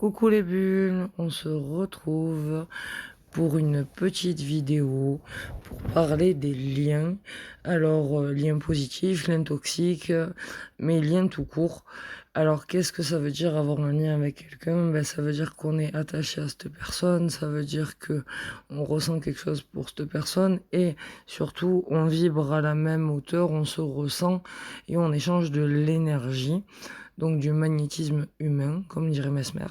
Coucou les bulles, on se retrouve pour une petite vidéo pour parler des liens. Alors, liens positifs, liens toxiques, mais liens tout court. Alors, qu'est-ce que ça veut dire avoir un lien avec quelqu'un? Ça veut dire qu'on est attaché à cette personne, ça veut dire que on ressent quelque chose pour cette personne et surtout, on vibre à la même hauteur, on se ressent et on échange de l'énergie, donc du magnétisme humain, comme dirait Mesmer.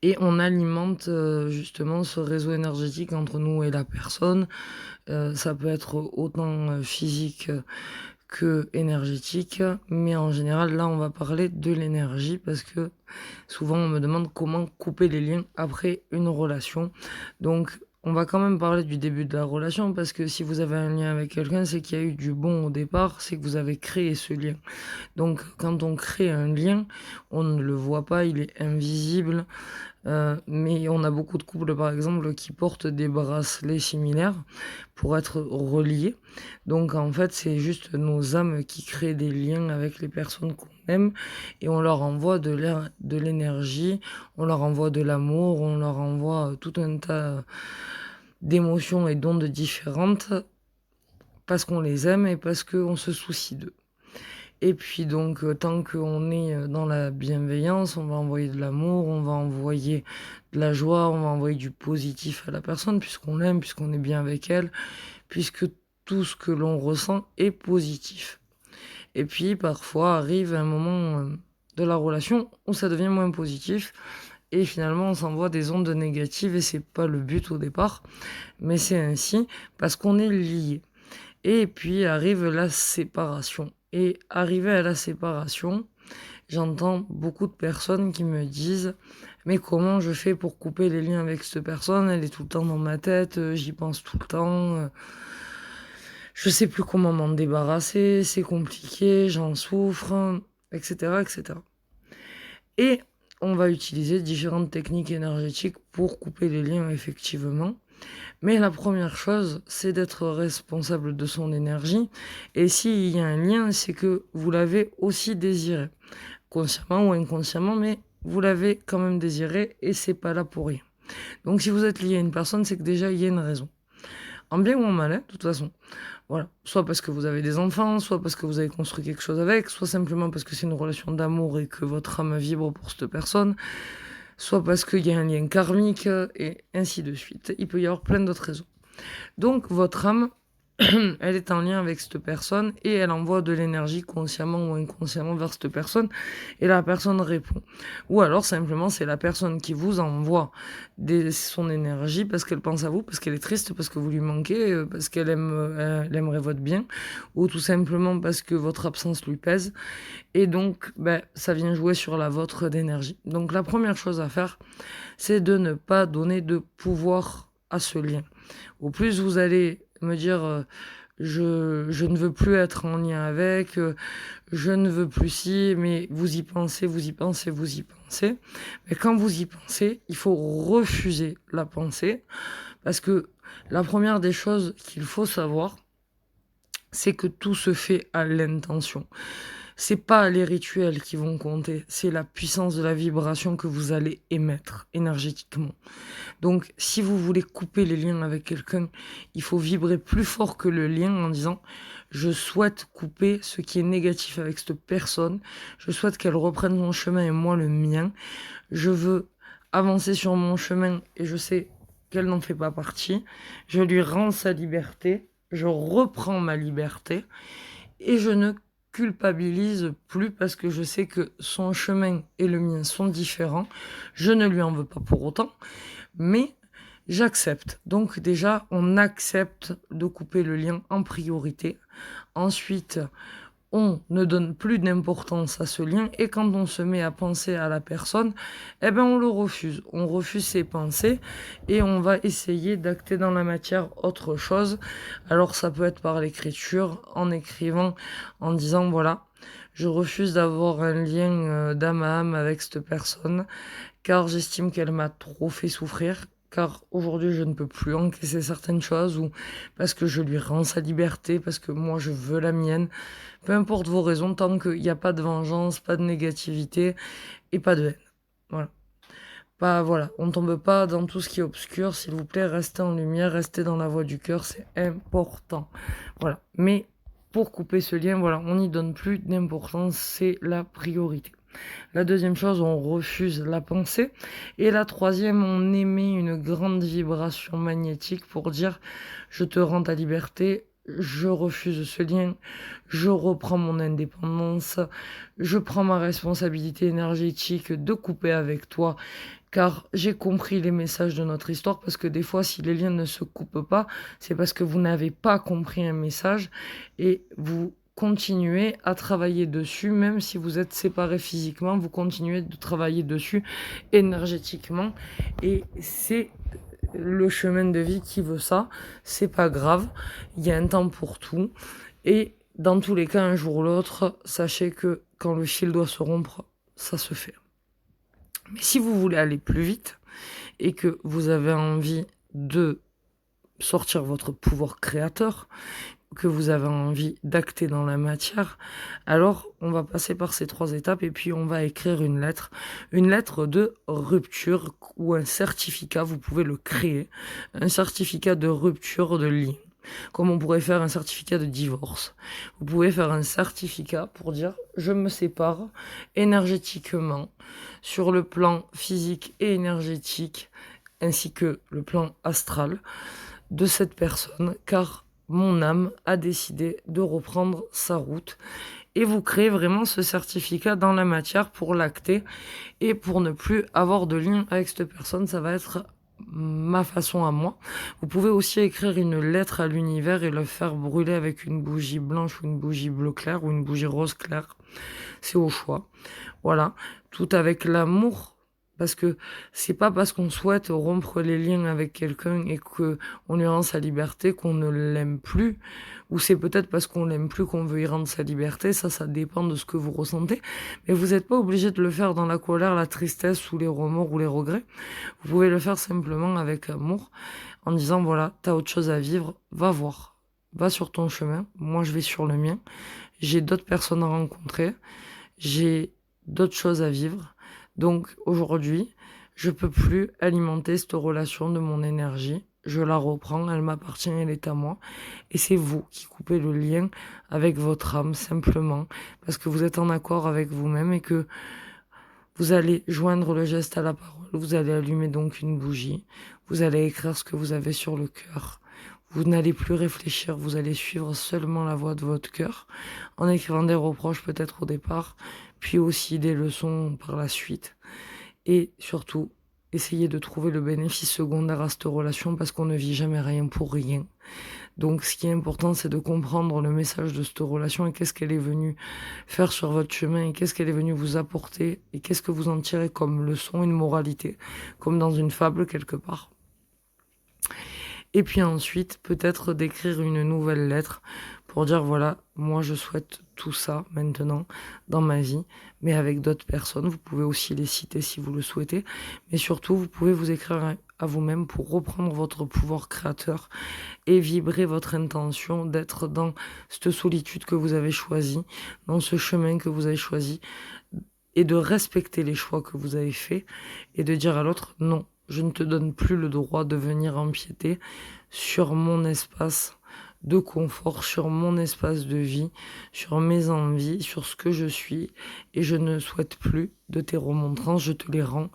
Et on alimente justement ce réseau énergétique entre nous et la personne. Ça peut être autant physique que énergétique, mais en général, là, on va parler de l'énergie parce que souvent, on me demande comment couper les liens après une relation. Donc, on va quand même parler du début de la relation parce que si vous avez un lien avec quelqu'un, c'est qu'il y a eu du bon au départ, c'est que vous avez créé ce lien. Donc, quand on crée un lien, on ne le voit pas, il est invisible. Mais on a beaucoup de couples, par exemple, qui portent des bracelets similaires pour être reliés. Donc, en fait, c'est juste nos âmes qui créent des liens avec les personnes qu'on aime et on leur envoie de l'énergie, on leur envoie de l'amour, on leur envoie tout un tas d'émotions et d'ondes différentes parce qu'on les aime et parce qu'on se soucie d'eux. Et puis donc, tant qu'on est dans la bienveillance, on va envoyer de l'amour, on va envoyer de la joie, on va envoyer du positif à la personne, puisqu'on l'aime, puisqu'on est bien avec elle, puisque tout ce que l'on ressent est positif. Et puis, parfois, arrive un moment de la relation où ça devient moins positif, et finalement, on s'envoie des ondes négatives, et c'est pas le but au départ, mais c'est ainsi, parce qu'on est liés. Et puis arrive la séparation. Et arrivé à la séparation, j'entends beaucoup de personnes qui me disent: mais comment je fais pour couper les liens avec cette personne? Elle est tout le temps dans ma tête, j'y pense tout le temps, je sais plus comment m'en débarrasser, c'est compliqué, j'en souffre, etc., etc. Et on va utiliser différentes techniques énergétiques pour couper les liens effectivement. Mais la première chose, c'est d'être responsable de son énergie. Et s'il y a un lien, c'est que vous l'avez aussi désiré. Consciemment ou inconsciemment, mais vous l'avez quand même désiré et c'est pas là pour rien. Donc si vous êtes lié à une personne, c'est que déjà il y a une raison. En bien ou en mal, hein, de toute façon. Voilà. Soit parce que vous avez des enfants, soit parce que vous avez construit quelque chose avec, soit simplement parce que c'est une relation d'amour et que votre âme vibre pour cette personne, soit parce qu'il y a un lien karmique, et ainsi de suite. Il peut y avoir plein d'autres raisons. Donc votre âme, elle est en lien avec cette personne et elle envoie de l'énergie consciemment ou inconsciemment vers cette personne et la personne répond. Ou alors simplement c'est la personne qui vous envoie son énergie parce qu'elle pense à vous, parce qu'elle est triste, parce que vous lui manquez, parce qu'elle elle aimerait votre bien, ou tout simplement parce que votre absence lui pèse. Et donc ça vient jouer sur la vôtre d'énergie. Donc la première chose à faire, c'est de ne pas donner de pouvoir à ce lien. Au plus vous allez me dire je ne veux plus être en lien avec, je ne veux plus si, mais vous y pensez, vous y pensez, vous y pensez. Mais quand vous y pensez, il faut refuser la pensée parce que la première des choses qu'il faut savoir, c'est que tout se fait à l'intention. C'est pas les rituels qui vont compter, c'est la puissance de la vibration que vous allez émettre énergétiquement. Donc, si vous voulez couper les liens avec quelqu'un, il faut vibrer plus fort que le lien en disant: je souhaite couper ce qui est négatif avec cette personne, je souhaite qu'elle reprenne mon chemin et moi le mien, je veux avancer sur mon chemin et je sais qu'elle n'en fait pas partie, je lui rends sa liberté, je reprends ma liberté et je ne culpabilise plus parce que je sais que son chemin et le mien sont différents. Je ne lui en veux pas pour autant, mais j'accepte. Donc déjà, on accepte de couper le lien en priorité. Ensuite, on ne donne plus d'importance à ce lien et quand on se met à penser à la personne, on le refuse. On refuse ses pensées et on va essayer d'acter dans la matière autre chose. Alors ça peut être par l'écriture, en écrivant, en disant voilà, je refuse d'avoir un lien d'âme à âme avec cette personne car j'estime qu'elle m'a trop fait souffrir. Car aujourd'hui je ne peux plus encaisser certaines choses ou parce que je lui rends sa liberté, parce que moi je veux la mienne. Peu importe vos raisons, tant qu'il n'y a pas de vengeance, pas de négativité et pas de haine. Voilà. Pas, voilà, on tombe pas dans tout ce qui est obscur, s'il vous plaît, restez en lumière, restez dans la voie du cœur, c'est important. Voilà. Mais pour couper ce lien, voilà, on n'y donne plus d'importance, c'est la priorité. La deuxième chose, on refuse la pensée. Et la troisième, on émet une grande vibration magnétique pour dire je te rends ta liberté, je refuse ce lien, je reprends mon indépendance, je prends ma responsabilité énergétique de couper avec toi, car j'ai compris les messages de notre histoire, parce que des fois, si les liens ne se coupent pas, c'est parce que vous n'avez pas compris un message et vous continuez à travailler dessus, même si vous êtes séparés physiquement, vous continuez de travailler dessus énergétiquement, et c'est le chemin de vie qui veut ça, c'est pas grave, il y a un temps pour tout, et dans tous les cas, un jour ou l'autre, sachez que quand le fil doit se rompre, ça se fait. Mais si vous voulez aller plus vite et que vous avez envie de sortir votre pouvoir créateur, que vous avez envie d'acter dans la matière, alors on va passer par ces 3 étapes et puis on va écrire une lettre de rupture ou un certificat, vous pouvez le créer, un certificat de rupture de lien. Comme on pourrait faire un certificat de divorce. Vous pouvez faire un certificat pour dire je me sépare énergétiquement sur le plan physique et énergétique ainsi que le plan astral de cette personne, car mon âme a décidé de reprendre sa route. Et vous créez vraiment ce certificat dans la matière pour l'acter et pour ne plus avoir de lien avec cette personne. Ça va être ma façon à moi. Vous pouvez aussi écrire une lettre à l'univers et le faire brûler avec une bougie blanche ou une bougie bleu clair ou une bougie rose clair. C'est au choix. Voilà. Tout avec l'amour. Parce que c'est pas parce qu'on souhaite rompre les liens avec quelqu'un et que on lui rend sa liberté qu'on ne l'aime plus, ou c'est peut-être parce qu'on l'aime plus qu'on veut y rendre sa liberté, ça dépend de ce que vous ressentez, mais vous n'êtes pas obligé de le faire dans la colère, la tristesse ou les remords ou les regrets. Vous pouvez le faire simplement avec amour, en disant voilà, t'as autre chose à vivre, va voir, va sur ton chemin, moi je vais sur le mien, j'ai d'autres personnes à rencontrer, j'ai d'autres choses à vivre. Donc aujourd'hui, je peux plus alimenter cette relation de mon énergie. Je la reprends, elle m'appartient, elle est à moi. Et c'est vous qui coupez le lien avec votre âme, simplement, parce que vous êtes en accord avec vous-même et que vous allez joindre le geste à la parole. Vous allez allumer donc une bougie. Vous allez écrire ce que vous avez sur le cœur. Vous n'allez plus réfléchir, vous allez suivre seulement la voix de votre cœur, en écrivant des reproches peut-être au départ, puis aussi des leçons par la suite. Et surtout, essayez de trouver le bénéfice secondaire à cette relation parce qu'on ne vit jamais rien pour rien. Donc ce qui est important, c'est de comprendre le message de cette relation et qu'est-ce qu'elle est venue faire sur votre chemin et qu'est-ce qu'elle est venue vous apporter et qu'est-ce que vous en tirez comme leçon, une moralité, comme dans une fable quelque part. Et puis ensuite, peut-être d'écrire une nouvelle lettre pour dire voilà, moi je souhaite tout ça maintenant dans ma vie, mais avec d'autres personnes. Vous pouvez aussi les citer si vous le souhaitez. Mais surtout, vous pouvez vous écrire à vous-même pour reprendre votre pouvoir créateur et vibrer votre intention d'être dans cette solitude que vous avez choisie, dans ce chemin que vous avez choisi, et de respecter les choix que vous avez faits et de dire à l'autre non. Je ne te donne plus le droit de venir empiéter sur mon espace de confort, sur mon espace de vie, sur mes envies, sur ce que je suis. Et je ne souhaite plus de tes remontrances, je te les rends.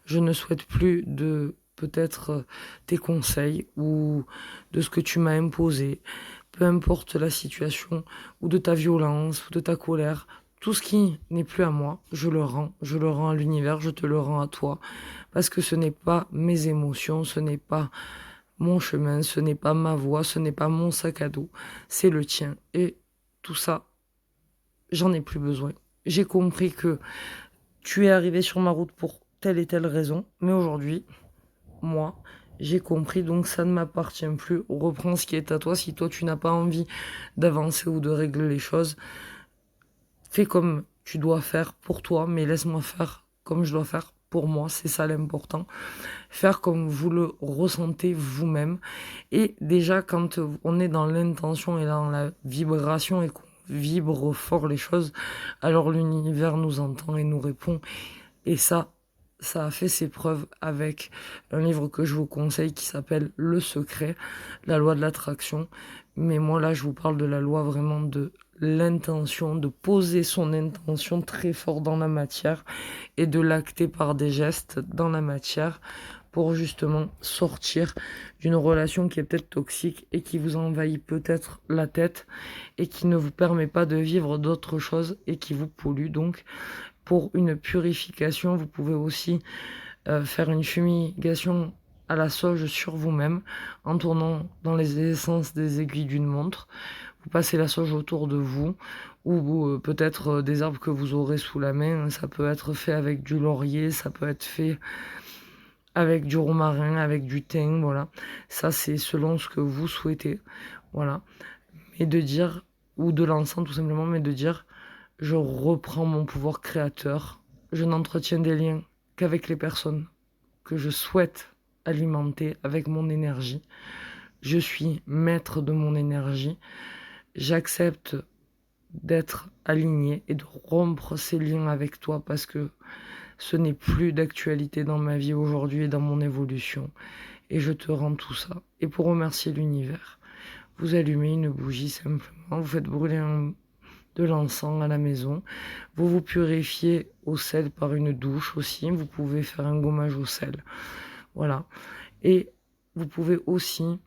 Je ne souhaite plus de peut-être tes conseils ou de ce que tu m'as imposé. Peu importe la situation, ou de ta violence, ou de ta colère. Tout ce qui n'est plus à moi, je le rends à l'univers, je te le rends à toi, parce que ce n'est pas mes émotions, ce n'est pas mon chemin, ce n'est pas ma voix, ce n'est pas mon sac à dos, c'est le tien. Et tout ça, j'en ai plus besoin. J'ai compris que tu es arrivé sur ma route pour telle et telle raison, mais aujourd'hui, moi, j'ai compris, donc ça ne m'appartient plus. Reprends ce qui est à toi. Si toi, tu n'as pas envie d'avancer ou de régler les choses, fais comme tu dois faire pour toi, mais laisse-moi faire comme je dois faire pour moi, c'est ça l'important. Faire comme vous le ressentez vous-même. Et déjà, quand on est dans l'intention et dans la vibration et qu'on vibre fort les choses, alors l'univers nous entend et nous répond. Et ça, ça a fait ses preuves avec un livre que je vous conseille qui s'appelle Le Secret, la loi de l'attraction. Mais moi là, je vous parle de la loi vraiment de l'intention, de poser son intention très fort dans la matière et de l'acter par des gestes dans la matière pour justement sortir d'une relation qui est peut-être toxique et qui vous envahit peut-être la tête et qui ne vous permet pas de vivre d'autres choses et qui vous pollue. Donc, pour une purification, vous pouvez aussi faire une fumigation à la sauge sur vous-même en tournant dans les essences des aiguilles d'une montre. Vous passez la sauge autour de vous ou peut-être des arbres que vous aurez sous la main. Ça peut être fait avec du laurier, ça peut être fait avec du romarin, avec du thym, voilà. Ça, c'est selon ce que vous souhaitez, voilà. Et de dire, ou de l'encens tout simplement, mais de dire, je reprends mon pouvoir créateur, je n'entretiens des liens qu'avec les personnes que je souhaite alimenter avec mon énergie. Je suis maître de mon énergie. J'accepte d'être aligné et de rompre ces liens avec toi parce que ce n'est plus d'actualité dans ma vie aujourd'hui et dans mon évolution. Et je te rends tout ça. Et pour remercier l'univers, vous allumez une bougie simplement, vous faites brûler de l'encens à la maison, vous vous purifiez au sel par une douche aussi, vous pouvez faire un gommage au sel. Voilà. Et vous pouvez aussi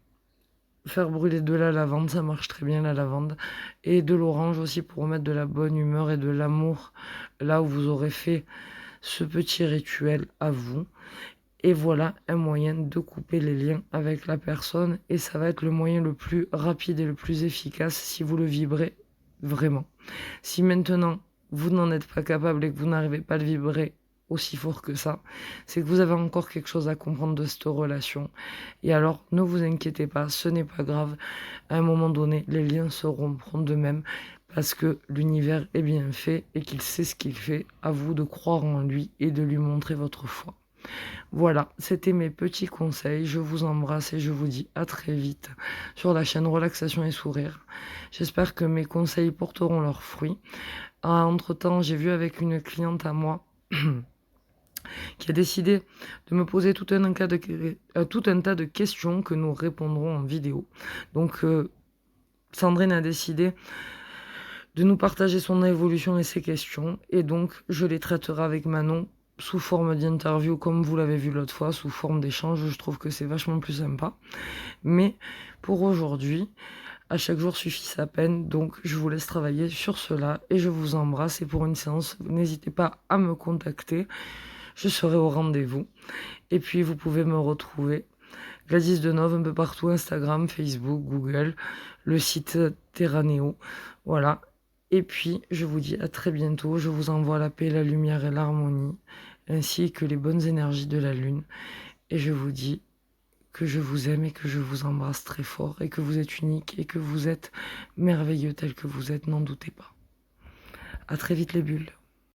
faire brûler de la lavande, ça marche très bien la lavande, et de l'orange aussi pour remettre de la bonne humeur et de l'amour là où vous aurez fait ce petit rituel à vous. Et voilà un moyen de couper les liens avec la personne et ça va être le moyen le plus rapide et le plus efficace si vous le vibrez vraiment. Si maintenant vous n'en êtes pas capable et que vous n'arrivez pas à le vibrer aussi fort que ça, c'est que vous avez encore quelque chose à comprendre de cette relation. Et alors, ne vous inquiétez pas, ce n'est pas grave. À un moment donné, les liens se rompront d'eux-mêmes parce que l'univers est bien fait et qu'il sait ce qu'il fait. À vous de croire en lui et de lui montrer votre foi. Voilà, c'était mes petits conseils. Je vous embrasse et je vous dis à très vite sur la chaîne Relaxation et Sourire. J'espère que mes conseils porteront leurs fruits. Entre-temps, j'ai vu avec une cliente à moi qui a décidé de me poser tout un tas de questions que nous répondrons en vidéo. Donc, Sandrine a décidé de nous partager son évolution et ses questions. Et donc, je les traiterai avec Manon sous forme d'interview, comme vous l'avez vu l'autre fois, sous forme d'échange. Je trouve que c'est vachement plus sympa. Mais pour aujourd'hui, à chaque jour suffit sa peine. Donc, je vous laisse travailler sur cela et je vous embrasse. Et pour une séance, n'hésitez pas à me contacter. Je serai au rendez-vous. Et puis, vous pouvez me retrouver Gladys Deneuve un peu partout, Instagram, Facebook, Google, le site Terraneo. Voilà. Et puis, je vous dis à très bientôt. Je vous envoie la paix, la lumière et l'harmonie, ainsi que les bonnes énergies de la lune. Et je vous dis que je vous aime et que je vous embrasse très fort et que vous êtes unique et que vous êtes merveilleux tel que vous êtes, n'en doutez pas. À très vite les bulles.